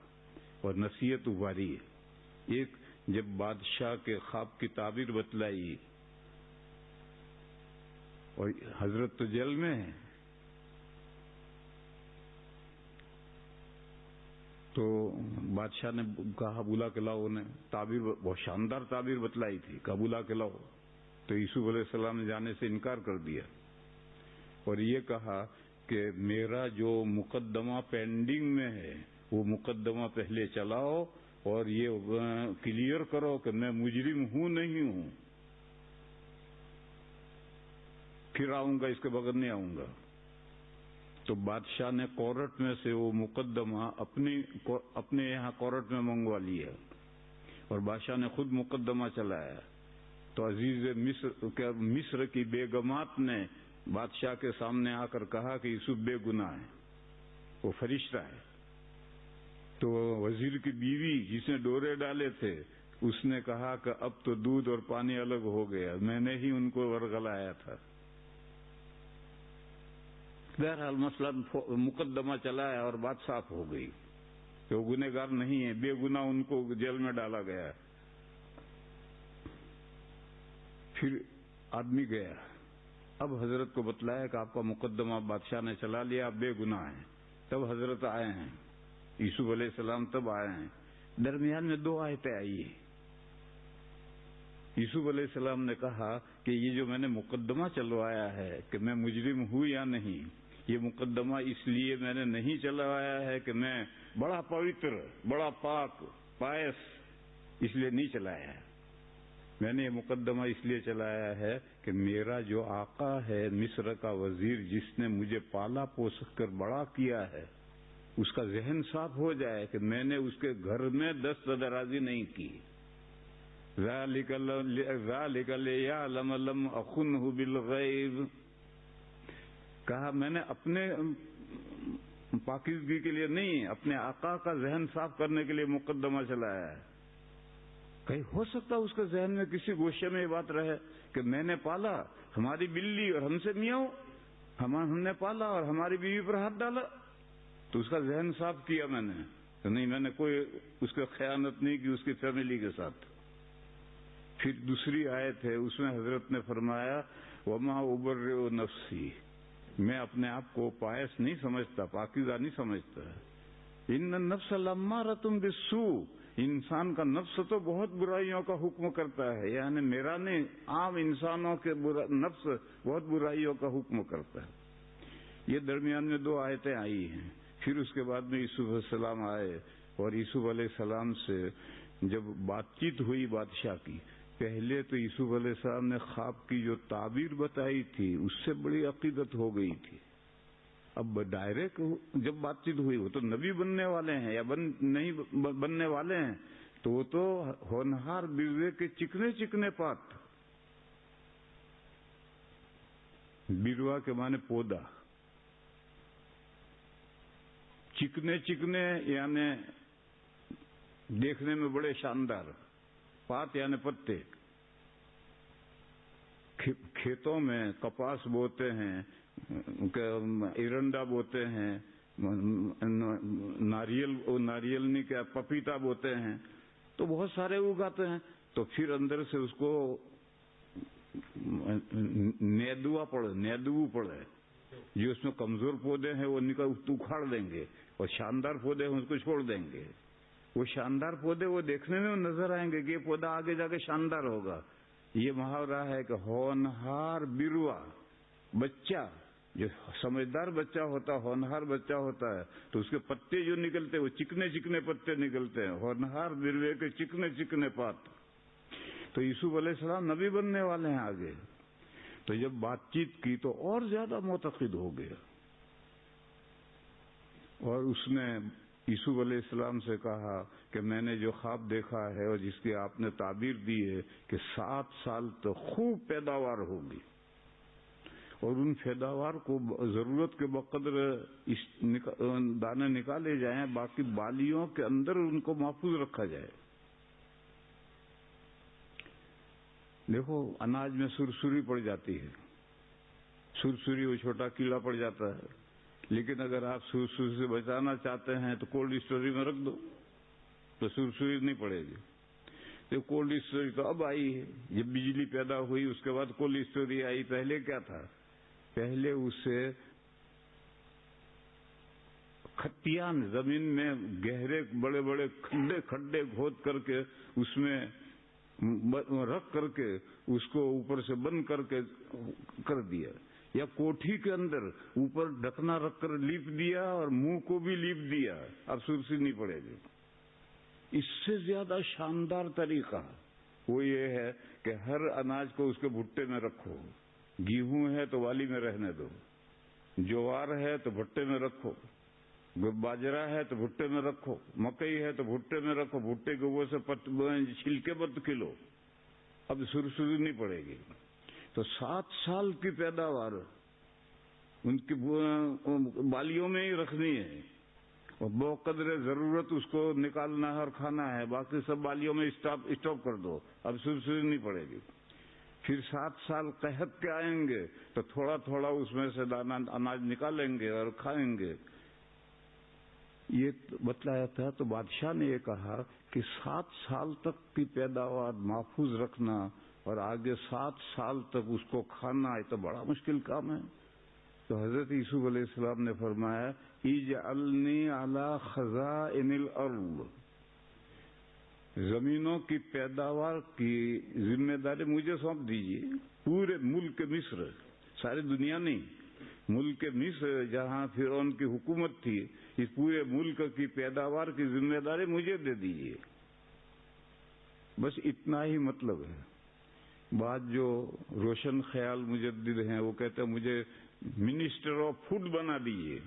اور نصیحت ابھاری ہے۔ ایک جب بادشاہ کے خواب کی تعبیر بتلائی، اور حضرت تو جیل میں ہے، تو بادشاہ نے کہا بلا کے لاؤ، انہیں تعبیر بہت شاندار تعبیر بتلائی تھی، کہا بلا کے لاؤ۔ تو یوسف علیہ السلام نے جانے سے انکار کر دیا اور یہ کہا کہ میرا جو مقدمہ پینڈنگ میں ہے وہ مقدمہ پہلے چلاؤ اور یہ کلیئر کرو کہ میں مجرم ہوں نہیں ہوں، پھر آؤں گا، اس کے بغیر نہیں آؤں گا۔ تو بادشاہ نے کورٹ میں سے وہ مقدمہ اپنے یہاں کورٹ میں منگوا لیا اور بادشاہ نے خود مقدمہ چلایا۔ تو عزیز مصر کی بیگمات نے بادشاہ کے سامنے آ کر کہا کہ یوسف بے گناہ ہے، وہ فرشتہ ہے۔ تو وزیر کی بیوی جس نے ڈورے ڈالے تھے اس نے کہا کہ اب تو دودھ اور پانی الگ ہو گیا، میں نے ہی ان کو ورغلایا تھا۔ بہرحال مسئلہ مقدمہ چلایا اور بات صاف ہو گئی کہ وہ گنہگار نہیں ہے، بے گناہ ان کو جیل میں ڈالا گیا۔ پھر آدمی گیا، اب حضرت کو بتلایا کہ آپ کا مقدمہ بادشاہ نے چلا لیا، آپ بے گناہ ہیں۔ تب حضرت آئے ہیں، یوسف علیہ السلام تب آئے ہیں۔ درمیان میں 2 آیتیں آئی ہیں۔ یوسف علیہ السلام نے کہا کہ یہ جو میں نے مقدمہ چلوایا ہے کہ میں مجرم ہوں یا نہیں، یہ مقدمہ اس لیے میں نے نہیں چلوایا ہے کہ میں بڑا پوتر، بڑا پاک پائس، اس لیے نہیں چلایا ہے۔ میں نے یہ مقدمہ اس لیے چلایا ہے کہ میرا جو آقا ہے مصر کا وزیر، جس نے مجھے پالا پوس کر بڑا کیا ہے، اس کا ذہن صاف ہو جائے کہ میں نے اس کے گھر میں دست درازی نہیں کی۔ ذَلِكَ لِيَعْلَمَ لَمْ أَخُنْهُ بِالْغَيْبِ، کہا میں نے اپنے پاکیزگی کے لیے نہیں، اپنے آقا کا ذہن صاف کرنے کے لیے مقدمہ چلایا ہے۔ کہیں ہو سکتا اس کے ذہن میں کسی گوشے میں یہ بات رہے کہ میں نے پالا ہماری بلی اور ہم سے میاؤں، ہم نے پالا اور ہماری بیوی پر ہاتھ ڈالا، تو اس کا ذہن صاف کیا میں نے کہ نہیں، میں نے کوئی اس کا خیانت نہیں کی اس کی فیملی کے ساتھ۔ پھر دوسری آیت ہے، اس میں حضرت نے فرمایا وَمَا أُبَرِّئُ نَفْسِي، میں اپنے آپ کو پائس نہیں سمجھتا، پاکیزہ نہیں سمجھتا۔ إِنَّ النَّفْسَ لَمَّارَةٌ بِالسُّوءِ، انسان کا نفس تو بہت برائیوں کا حکم کرتا ہے، یعنی میرا نہیں، عام انسانوں کے نفس بہت برائیوں کا حکم کرتا ہے۔ یہ درمیان میں 2 آیتیں آئی ہیں۔ پھر اس کے بعد میں یوسف علیہ السلام آئے اور یوسف علیہ السلام سے جب بات چیت ہوئی بادشاہ کی، پہلے تو یوسف علیہ السلام نے خواب کی جو تعبیر بتائی تھی اس سے بڑی عقیدت ہو گئی تھی۔ اب ڈائریکٹ جب بات چیت ہوئی، وہ تو نبی بننے والے ہیں یا نہیں بننے والے ہیں، تو وہ تو ہونہار بیوے کے چکنے چکنے پات، بیروا کے معنی پودا، چکنے چکنے یعنی دیکھنے میں بڑے شاندار، پات یعنی پتے۔ کھیتوں میں کپاس بوتے ہیں، ایرنڈا بوتے ہیں، ناریل نہیں کیا پپیتا بوتے ہیں، تو بہت سارے اگاتے ہیں، تو پھر اندر سے اس کو نیدو پڑے، جو اس میں کمزور پودے ہیں وہ اکھاڑ دیں گے اور شاندار پودے ہیں اس کو چھوڑ دیں گے۔ وہ شاندار پودے وہ دیکھنے میں نظر آئیں گے کہ یہ پودا آگے جا کے شاندار ہوگا۔ یہ محاورہ ہے کہ ہونہار بیروا، بچہ جو سمجھدار بچہ ہوتا ہے، ہونہار بچہ ہوتا ہے، تو اس کے پتے جو نکلتے ہیں وہ چکنے چکنے پتے نکلتے ہیں، ہونہار بیروے کے چکنے چکنے پات۔ تو یوسف علیہ السلام نبی بننے والے ہیں آگے۔ تو جب بات چیت کی تو اور زیادہ معتقد ہو گیا، اور اس نے یوسف علیہ السلام سے کہا کہ میں نے جو خواب دیکھا ہے اور جس کی آپ نے تعبیر دی ہے کہ 7 سال تو خوب پیداوار ہوگی، اور ان پیداوار کو ضرورت کے بقدر دانے نکالے جائیں، باقی بالیوں کے اندر ان کو محفوظ رکھا جائے۔ دیکھو اناج میں سرسری پڑ جاتی ہے، سرسری وہ چھوٹا کیڑا پڑ جاتا ہے، لیکن اگر آپ سرسری سے بچانا چاہتے ہیں تو کولڈ اسٹوریج میں رکھ دو تو سرسری نہیں پڑے گی۔ تو کولڈ اسٹوریج تو اب آئی ہے، جب بجلی پیدا ہوئی اس کے بعد کولڈ اسٹوریج آئی۔ پہلے کیا تھا؟ پہلے اسے کھتیان زمین میں گہرے بڑے بڑے کھڈے کھود کر کے اس میں رکھ کر کے اس کو اوپر سے بند کر کے کر دیا۔ یا کوٹھی کے اندر اوپر ڈھکنا رکھ کر لیپ دیا اور منہ کو بھی لیپ دیا، اب سرسی نہیں پڑے گی۔ اس سے زیادہ شاندار طریقہ وہ یہ ہے کہ ہر اناج کو اس کے بھٹے میں رکھو، گیہوں ہے تو والی میں رہنے دو، جوار ہے تو بھٹے میں رکھو، باجرا ہے تو بھٹے میں رکھو، مکئی ہے تو بھٹے میں رکھو، بھٹے کے اوپر سے چھلکے مت کھلو، اب سرسری نہیں پڑے گی۔ تو 7 سال کی پیداوار ان کی بالیوں میں ہی رکھنی ہے، اور بقدر ضرورت اس کو نکالنا ہے اور کھانا ہے، باقی سب بالیوں میں اسٹاپ کر دو، اب سرسری نہیں پڑے گی۔ پھر 7 سال قحط کے آئیں گے تو تھوڑا تھوڑا اس میں سے دانا اناج نکالیں گے اور کھائیں گے۔ یہ بتلایا تھا تو بادشاہ نے یہ کہا کہ 7 سال تک کی پیداوار محفوظ رکھنا اور آگے 7 سال تک اس کو کھانا، یہ تو بڑا مشکل کام ہے۔ تو حضرت یوسف علیہ السلام نے فرمایا اجعلنی علی خزائن الارض، زمینوں کی پیداوار کی ذمہ داری مجھے سونپ دیجیے، پورے ملک مصر، ساری دنیا نہیں، ملک مصر جہاں فرعون کی حکومت تھی، اس پورے ملک کی پیداوار کی ذمہ داری مجھے دے دیجیے، بس اتنا ہی مطلب ہے۔ بعد جو روشن خیال مجدد ہیں وہ کہتے ہیں مجھے منسٹر آف فوڈ بنا دیجیے۔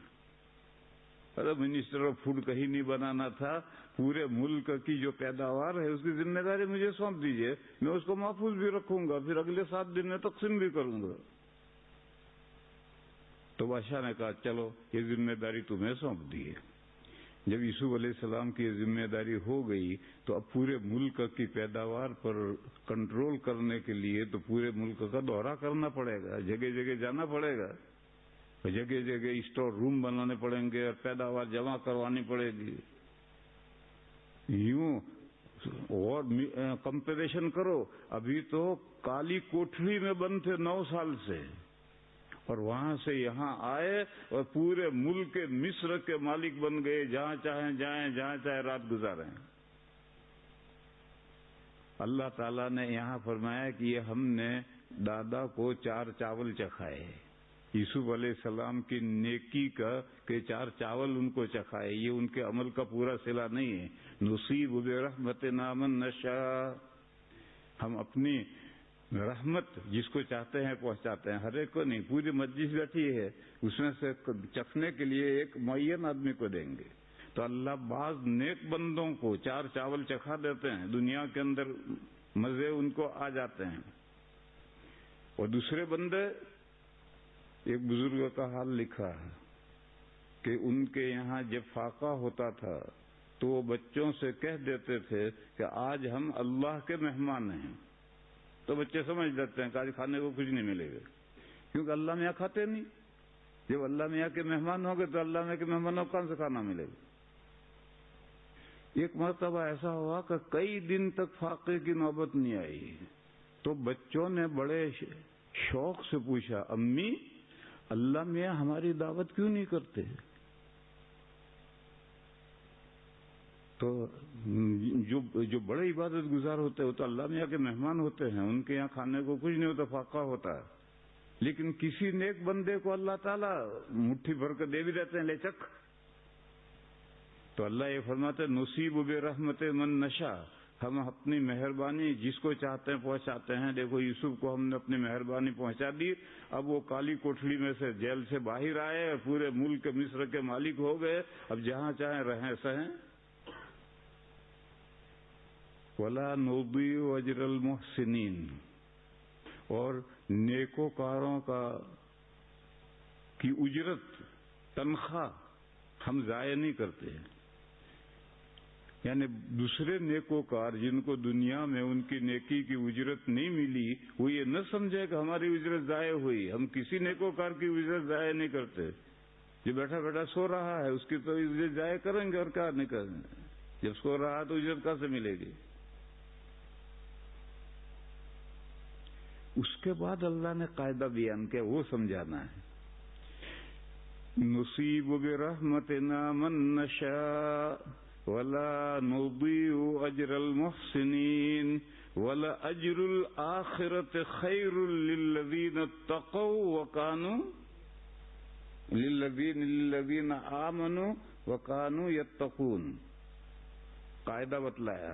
ارے منسٹر آف فوڈ کہیں نہیں بنانا تھا، پورے ملک کی جو پیداوار ہے اس کی ذمہ داری مجھے سونپ دیجیے، میں اس کو محفوظ بھی رکھوں گا، پھر اگلے 7 دن میں تقسیم بھی کروں گا۔ تو بادشاہ نے کہا چلو یہ ذمہ داری تمہیں سونپ دی ہے۔ جب یوسف علیہ السلام کی یہ ذمہ داری ہو گئی تو اب پورے ملک کی پیداوار پر کنٹرول کرنے کے لیے تو پورے ملک کا دورہ کرنا پڑے گا، جگہ جگہ جانا پڑے گا، جگہ جگہ اسٹور روم بنانے پڑیں گے اور پیداوار جمع کروانی پڑے گی۔ یوں اور کمپیریشن کرو، ابھی تو کالی کوٹھڑی میں بند تھے 9 سال سے، اور وہاں سے یہاں آئے اور پورے ملک مصر کے مالک بن گئے، جہاں چاہیں جائیں، جہاں چاہیں رات گزاریں۔ اللہ تعالیٰ نے یہاں فرمایا کہ یہ ہم نے دادا کو 4 چاول چکھائے، یوسف علیہ السلام کی نیکی کا کہ 4 چاول ان کو چکھائے، یہ ان کے عمل کا پورا صلہ نہیں ہے۔ نصیب برحمتنا من نشاء، ہم اپنی رحمت جس کو چاہتے ہیں پہنچاتے ہیں، ہر ایک کو نہیں، پوری مجلس بیٹھی ہے اس میں سے چکھنے کے لیے ایک معین آدمی کو دیں گے۔ تو اللہ بعض نیک بندوں کو 4 چاول چکھا دیتے ہیں، دنیا کے اندر مزے ان کو آ جاتے ہیں، اور دوسرے بندے، ایک بزرگ کا حال لکھا ہے کہ ان کے یہاں جب فاقہ ہوتا تھا تو وہ بچوں سے کہہ دیتے تھے کہ آج ہم اللہ کے مہمان ہیں، تو بچے سمجھ لیتے ہیں کہ آج کھانے کو کچھ نہیں ملے گا، کیونکہ اللہ میاں کھاتے نہیں۔ جب اللہ میاں کے مہمان ہوں گے تو اللہ میاں کے مہمانوں کو کہاں سے کھانا ملے گا۔ ایک مرتبہ ایسا ہوا کہ کئی دن تک فاقے کی نوبت نہیں آئی، تو بچوں نے بڑے شوق سے پوچھا امی اللہ میاں ہماری دعوت کیوں نہیں کرتے؟ تو جو بڑے عبادت گزار ہوتے ہیں وہ تو اللہ میاں کے مہمان ہوتے ہیں، ان کے یہاں کھانے کو کچھ نہیں ہوتا، فاقہ ہوتا ہے، لیکن کسی نیک بندے کو اللہ تعالیٰ مٹھی بھر کر دے بھی دیتے ہیں، لے چکھ۔ تو اللہ یہ فرماتے نصیب برحمت من نشاء، ہم اپنی مہربانی جس کو چاہتے ہیں پہنچاتے ہیں۔ دیکھو یوسف کو ہم نے اپنی مہربانی پہنچا دی، اب وہ کالی کوٹھڑی میں سے جیل سے باہر آئے اور پورے ملک مصر کے مالک ہو گئے، اب جہاں چاہیں رہیں سہیں۔ وَلَا نُضِيعُ أَجْرَ الْمُحْسِنِينَ، اور نیکوکاروں کی اجرت، تنخواہ ہم ضائع نہیں کرتے۔ یعنی دوسرے نیکوکار جن کو دنیا میں ان کی نیکی کی اجرت نہیں ملی، وہ یہ نہ سمجھے کہ ہماری اجرت ضائع ہوئی، ہم کسی نیکوکار کی اجرت ضائع نہیں کرتے۔ جو بیٹھا بیٹھا سو رہا ہے اس کی تو اجرت ضائع کریں گے، اور کیا نہیں کریں گے؟ جب سو رہا ہے تو اجرت کہاں سے ملے گی؟ اس کے بعد اللہ نے قاعدہ بیان کیا، وہ سمجھانا ہے۔ نصیب برحمتنا من نشاء، ولا نضيع أجر المحسنين ولأجر الآخرة خير للذين اتقوا وكانوا للذين آمنوا وكانوا يتقون. قاعدہ بتلایا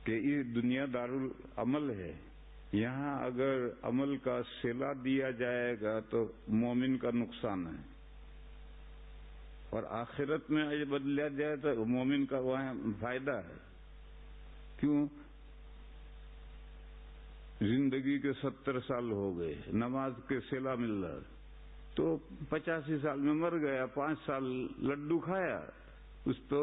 کہ یہ دنیا دارالعمل ہے، یہاں اگر عمل کا صلہ دیا جائے گا تو مومن کا نقصان ہے، اور آخرت میں اجر بدلیا جائے تو مومن کا وہاں فائدہ ہے. کیوں؟ زندگی کے 70 سال ہو گئے، نماز کے صلہ مل رہا تو 85 سال میں مر گیا، 5 سال لڈو کھایا اس تو،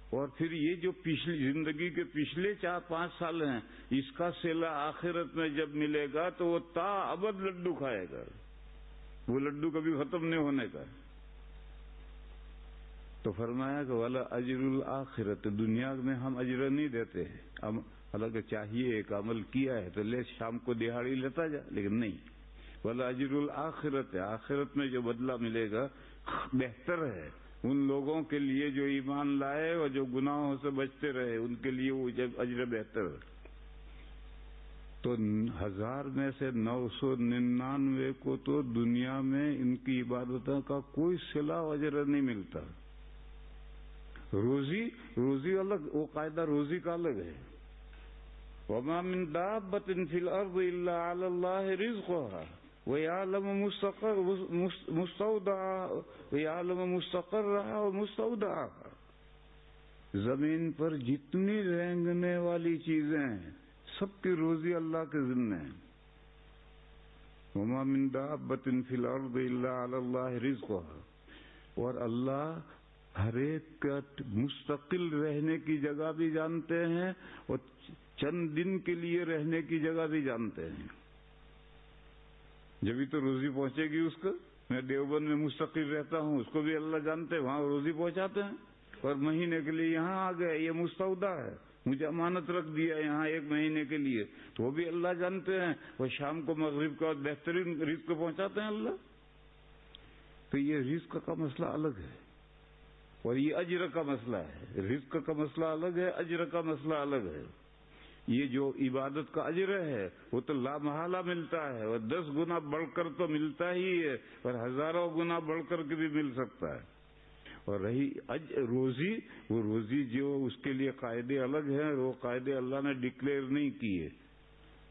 اور پھر یہ جو پچھلی زندگی کے پچھلے 4-5 سال ہیں اس کا صلہ آخرت میں جب ملے گا تو وہ تا ابد لڈو کھائے گا، وہ لڈو کبھی ختم نہیں ہونے کا. تو فرمایا کہ والا اجر الآخرت، دنیا میں ہم اجر نہیں دیتے ہیں، حالانکہ چاہیے ایک عمل کیا ہے تو لے شام کو دہاڑی لیتا جا، لیکن نہیں. والا اجر الآخرت، آخرت میں جو بدلہ ملے گا بہتر ہے ان لوگوں کے لیے جو ایمان لائے اور جو گناہوں سے بچتے رہے، ان کے لیے وہ اجر بہتر ہے. تو 1000 میں سے 999 کو تو دنیا میں ان کی عبادتوں کا کوئی صلہ اجر نہیں ملتا. روزی الگ، وہ قاعدہ روزی کا الگ ہے. وما من دابة في الأرض إلا على الله رزقها ويعلم مستقرها ومستودعها. زمین پر جتنی رینگنے والی چیزیں ہیں سب کی روزی اللہ کے ذمہ ہے. وما من دابة في الأرض إلا على الله رزقها. اور اللہ ہر ایک کا مستقل رہنے کی جگہ بھی جانتے ہیں اور چند دن کے لیے رہنے کی جگہ بھی جانتے ہیں. جبھی تو روزی پہنچے گی اس کو. میں دیوبند میں مستقل رہتا ہوں، اس کو بھی اللہ جانتے ہیں، وہاں روزی پہنچاتے ہیں. اور مہینے کے لیے یہاں آ گئے، یہ مستودع ہے، مجھے امانت رکھ دیا یہاں 1 مہینے کے لیے، تو وہ بھی اللہ جانتے ہیں. وہ شام کو مغرب کا بہترین رزق پہنچاتے ہیں اللہ. تو یہ رزق کا مسئلہ الگ ہے اور یہ اجر کا مسئلہ ہے. رزق کا مسئلہ الگ ہے، اجر کا مسئلہ الگ ہے. یہ جو عبادت کا اجر ہے وہ تو لامحالہ ملتا ہے، اور 10 گنا بڑھ کر تو ملتا ہی ہے، اور ہزاروں گنا بڑھ کر کے بھی مل سکتا ہے. اور رہی روزی، وہ روزی جو اس کے لیے قاعدے الگ ہیں، وہ قاعدے اللہ نے ڈکلیئر نہیں کیے،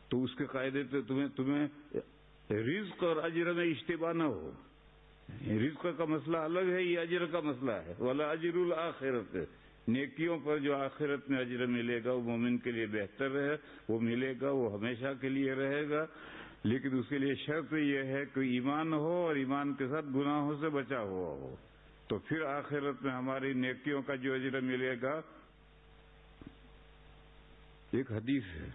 تو اس کے قاعدے تو تمہیں رزق اور اجر میں اشتباہ نہ ہو. رزق کا مسئلہ الگ ہے، یہ اجر کا مسئلہ ہے. ولا اجر الآخرت، نیکیوں پر جو آخرت میں اجر ملے گا وہ مومن کے لیے بہتر ہے، وہ ملے گا، وہ ہمیشہ کے لیے رہے گا. لیکن اس کے لیے شرط یہ ہے کہ ایمان ہو اور ایمان کے ساتھ گناہوں سے بچا ہوا ہو، تو پھر آخرت میں ہماری نیکیوں کا جو اجر ملے گا. ایک حدیث ہے،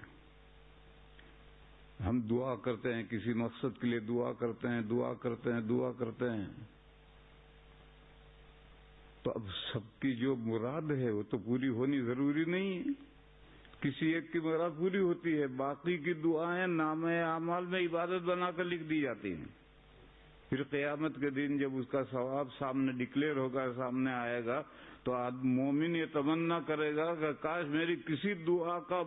ہم دعا کرتے ہیں کسی مقصد کے لیے، دعا کرتے ہیں دعا کرتے ہیں، تو اب سب کی جو مراد ہے وہ تو پوری ہونی ضروری نہیں ہے. کسی ایک کی مراد پوری ہوتی ہے، باقی کی دعائیں نامہ اعمال میں عبادت بنا کر لکھ دی جاتی ہیں. پھر قیامت کے دن جب اس کا ثواب سامنے ڈکلیئر ہوگا، سامنے آئے گا، تو مومن یہ تمنا کرے گا کہ کاش میری کسی دعا کا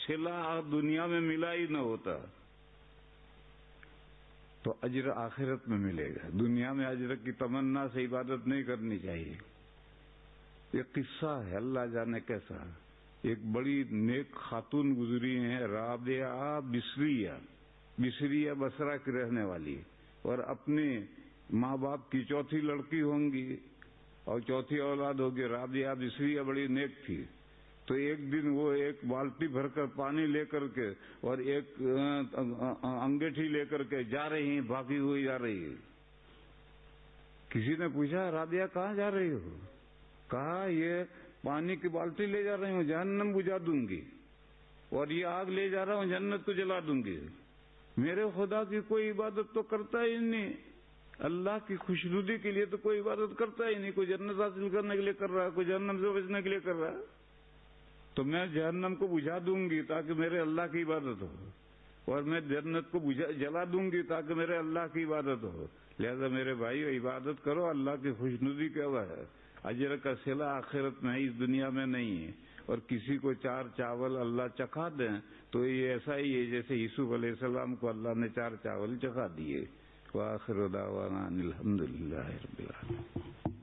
صلہ دنیا میں ملا ہی نہ ہوتا. تو اجر آخرت میں ملے گا. دنیا میں اجر کی تمنا سے عبادت نہیں کرنی چاہیے. ایک قصہ ہے، اللہ جانے کیسا. ایک بڑی نیک خاتون گزری ہیں، رابعہ بصریہ بصرہ کی رہنے والی، اور اپنے ماں باپ کی 4تھی لڑکی ہوں گی اور 4تھی اولاد ہوگی. رابعہ بصریہ بڑی نیک تھی. تو ایک دن وہ ایک بالٹی بھر کر پانی لے کر کے اور ایک انگیٹھی لے کر کے جا رہی ہیں، بھاگی ہوئی جا رہی ہے. کسی نے پوچھا رابعہ کہاں جا رہی ہو؟ کہا یہ پانی کی بالٹی لے جا رہی ہوں، جہنم بجھا دوں گی، اور یہ آگ لے جا رہا ہوں، جنت کو جلا دوں گی. میرے خدا کی کوئی عبادت تو کرتا ہی نہیں، اللہ کی خوشنودی کے لیے تو کوئی عبادت کرتا ہی نہیں. کوئی جنت حاصل کرنے کے لیے کر رہا ہے، کوئی جہنم سے بچنے کے لیے کر رہا ہے. تو میں جہنم کو بجھا دوں گی تاکہ میرے اللہ کی عبادت ہو، اور میں جنت کو جلا دوں گی تاکہ میرے اللہ کی عبادت ہو. لہذا میرے بھائی عبادت کرو، اللہ کی خوشنودی کیا ہے. اجر کا صلہ آخرت میں اس دنیا میں نہیں ہے. اور کسی کو 4 چاول اللہ چکھا دیں تو یہ ایسا ہی ہے جیسے یوسف علیہ السلام کو اللہ نے 4 چاول چکھا دیے. وآخر دعوانا ان الحمد للہ رب العالمین.